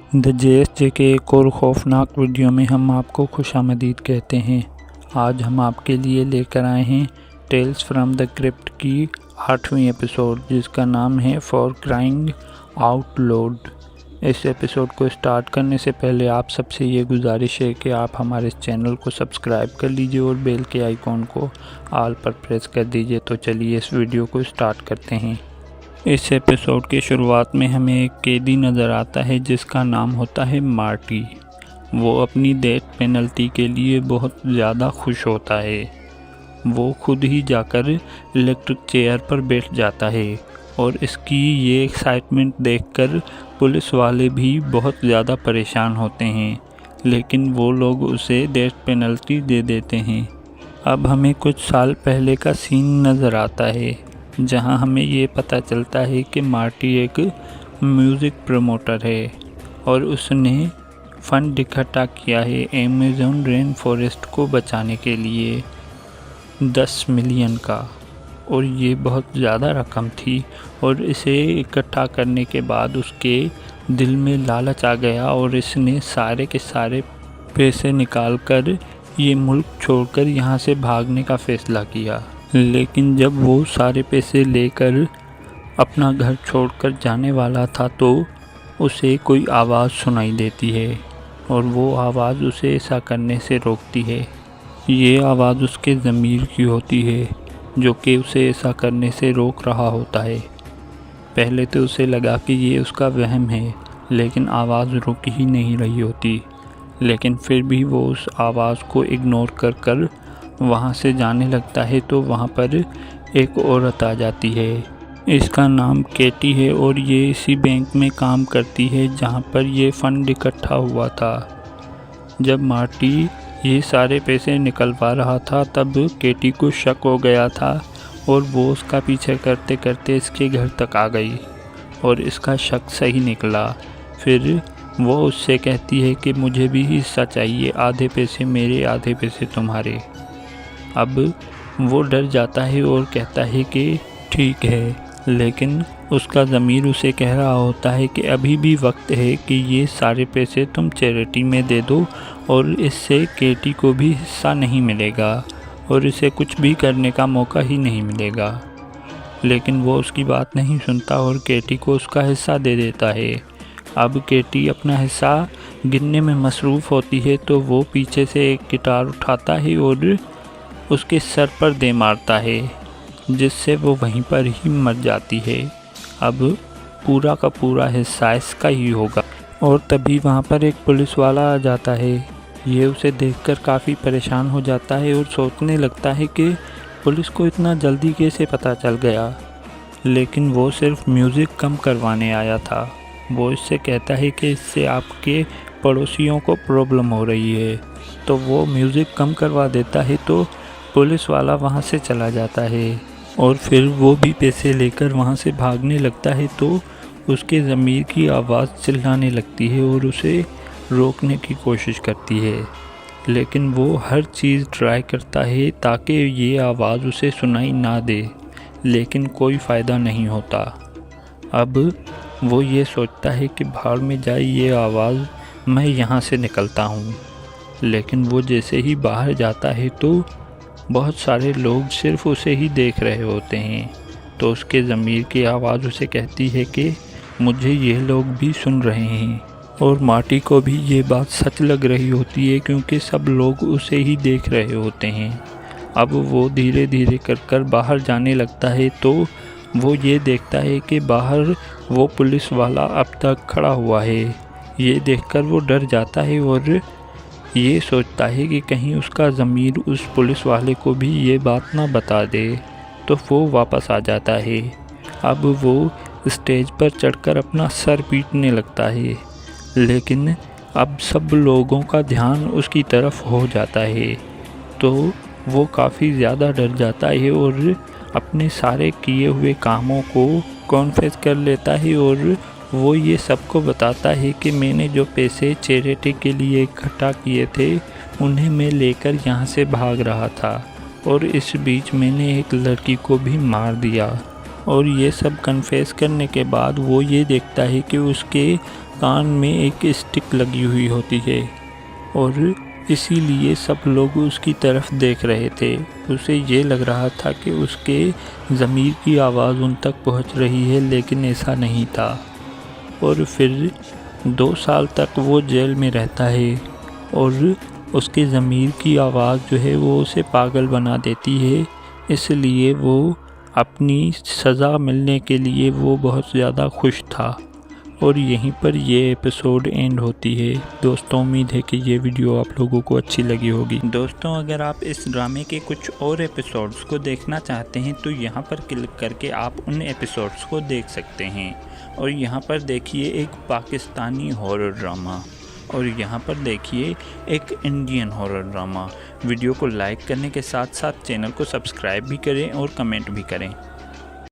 The JSJ के एक और खौफनाक वीडियो में हम आपको खुशामदीद कहते हैं। आज हम आपके लिए लेकर आए हैं टेल्स फ्रॉम द क्रिप्ट की 8वीं एपिसोड, जिसका नाम है फॉर क्राइंग आउट लाउड। इस एपिसोड को स्टार्ट करने से पहले आप सबसे ये गुजारिश है कि आप हमारे इस चैनल को सब्सक्राइब कर लीजिए और बेल के आइकॉन को ऑल पर प्रेस कर दीजिए। तो चलिए इस वीडियो को स्टार्ट करते हैं। इस एपिसोड की शुरुआत में हमें एक कैदी नज़र आता है जिसका नाम होता है मार्टी। वो अपनी डेथ पेनल्टी के लिए बहुत ज़्यादा खुश होता है। वो खुद ही जाकर इलेक्ट्रिक चेयर पर बैठ जाता है और इसकी ये एक्साइटमेंट देखकर पुलिस वाले भी बहुत ज़्यादा परेशान होते हैं, लेकिन वो लोग उसे डेथ पेनल्टी दे देते हैं। अब हमें कुछ साल पहले का सीन नज़र आता है जहां हमें ये पता चलता है कि मार्टी एक म्यूज़िक प्रमोटर है और उसने फंड इकट्ठा किया है अमेज़न रेन फॉरेस्ट को बचाने के लिए 10 मिलियन का। और ये बहुत ज़्यादा रकम थी और इसे इकट्ठा करने के बाद उसके दिल में लालच आ गया और इसने सारे के सारे पैसे निकालकर ये मुल्क छोड़कर यहाँ से भागने का फ़ैसला किया। लेकिन जब वो सारे पैसे लेकर अपना घर छोड़कर जाने वाला था तो उसे कोई आवाज़ सुनाई देती है और वो आवाज़ उसे ऐसा करने से रोकती है। ये आवाज़ उसके ज़मीर की होती है जो कि उसे ऐसा करने से रोक रहा होता है। पहले तो उसे लगा कि ये उसका वहम है, लेकिन आवाज़ रुक ही नहीं रही होती। लेकिन फिर भी वो उस आवाज़ को इग्नोर कर वहाँ से जाने लगता है तो वहाँ पर एक औरत आ जाती है। इसका नाम केटी है और ये इसी बैंक में काम करती है जहाँ पर ये फ़ंड इकट्ठा हुआ था। जब मार्टी ये सारे पैसे निकलवा रहा था तब केटी को शक हो गया था और वो उसका पीछे करते करते इसके घर तक आ गई और इसका शक सही निकला। फिर वो उससे कहती है कि मुझे भी हिस्सा चाहिए, आधे पैसे मेरे आधे पैसे तुम्हारे। अब वो डर जाता है और कहता है कि ठीक है, लेकिन उसका ज़मीर उसे कह रहा होता है कि अभी भी वक्त है कि ये सारे पैसे तुम चैरिटी में दे दो और इससे केटी को भी हिस्सा नहीं मिलेगा और इसे कुछ भी करने का मौका ही नहीं मिलेगा। लेकिन वो उसकी बात नहीं सुनता और केटी को उसका हिस्सा दे देता है। अब केटी अपना हिस्सा गिनने में मसरूफ़ होती है तो वो पीछे से एक गिटार उठाता है और उसके सर पर दे मारता है, जिससे वो वहीं पर ही मर जाती है। अब पूरा का पूरा हिस्सा इसका ही होगा। और तभी वहाँ पर एक पुलिस वाला आ जाता है। ये उसे देखकर काफ़ी परेशान हो जाता है और सोचने लगता है कि पुलिस को इतना जल्दी कैसे पता चल गया। लेकिन वो सिर्फ म्यूज़िक कम करवाने आया था। वो इससे कहता है कि इससे आपके पड़ोसियों को प्रॉब्लम हो रही है, तो वो म्यूज़िक कम करवा देता है। तो पुलिस वाला वहाँ से चला जाता है और फिर वो भी पैसे लेकर वहाँ से भागने लगता है तो उसके ज़मीर की आवाज़ चिल्लाने लगती है और उसे रोकने की कोशिश करती है। लेकिन वो हर चीज़ ट्राई करता है ताकि ये आवाज़ उसे सुनाई ना दे, लेकिन कोई फ़ायदा नहीं होता। अब वो ये सोचता है कि भाड़ में जाए ये आवाज़, मैं यहाँ से निकलता हूँ। लेकिन वो जैसे ही बाहर जाता है तो बहुत सारे लोग सिर्फ उसे ही देख रहे होते हैं। तो उसके ज़मीर की आवाज़ उसे कहती है कि मुझे ये लोग भी सुन रहे हैं। और मार्टी को भी ये बात सच लग रही होती है क्योंकि सब लोग उसे ही देख रहे होते हैं। अब वो धीरे धीरे कर बाहर जाने लगता है तो वो ये देखता है कि बाहर वो पुलिस वाला अब तक खड़ा हुआ है। ये देखकर वो डर जाता है और ये सोचता है कि कहीं उसका ज़मीर उस पुलिस वाले को भी ये बात ना बता दे। तो वो वापस आ जाता है। अब वो स्टेज पर चढ़कर अपना सर पीटने लगता है, लेकिन अब सब लोगों का ध्यान उसकी तरफ हो जाता है। तो वो काफ़ी ज़्यादा डर जाता है और अपने सारे किए हुए कामों को कॉन्फेस कर लेता है और वो ये सबको बताता है कि मैंने जो पैसे चैरिटी के लिए इकट्ठा किए थे उन्हें मैं लेकर यहाँ से भाग रहा था और इस बीच मैंने एक लड़की को भी मार दिया। और ये सब कन्फेस करने के बाद वो ये देखता है कि उसके कान में एक स्टिक लगी हुई होती है और इसीलिए सब लोग उसकी तरफ देख रहे थे। उसे ये लग रहा था कि उसके ज़मीर की आवाज़ उन तक पहुंच रही है, लेकिन ऐसा नहीं था। और फिर 2 साल तक वो जेल में रहता है और उसके ज़मीर की आवाज़ जो है वो उसे पागल बना देती है। इसलिए वो अपनी सज़ा मिलने के लिए वो बहुत ज़्यादा खुश था। और यहीं पर ये एपिसोड एंड होती है। दोस्तों, उम्मीद है कि ये वीडियो आप लोगों को अच्छी लगी होगी। दोस्तों, अगर आप इस ड्रामे के कुछ और एपिसोड्स को देखना चाहते हैं तो यहाँ पर क्लिक करके आप उन एपिसोड्स को देख सकते हैं। और यहाँ पर देखिए एक पाकिस्तानी हॉरर ड्रामा और यहाँ पर देखिए एक इंडियन हॉरर ड्रामा। वीडियो को लाइक करने के साथ साथ चैनल को सब्सक्राइब भी करें और कमेंट भी करें।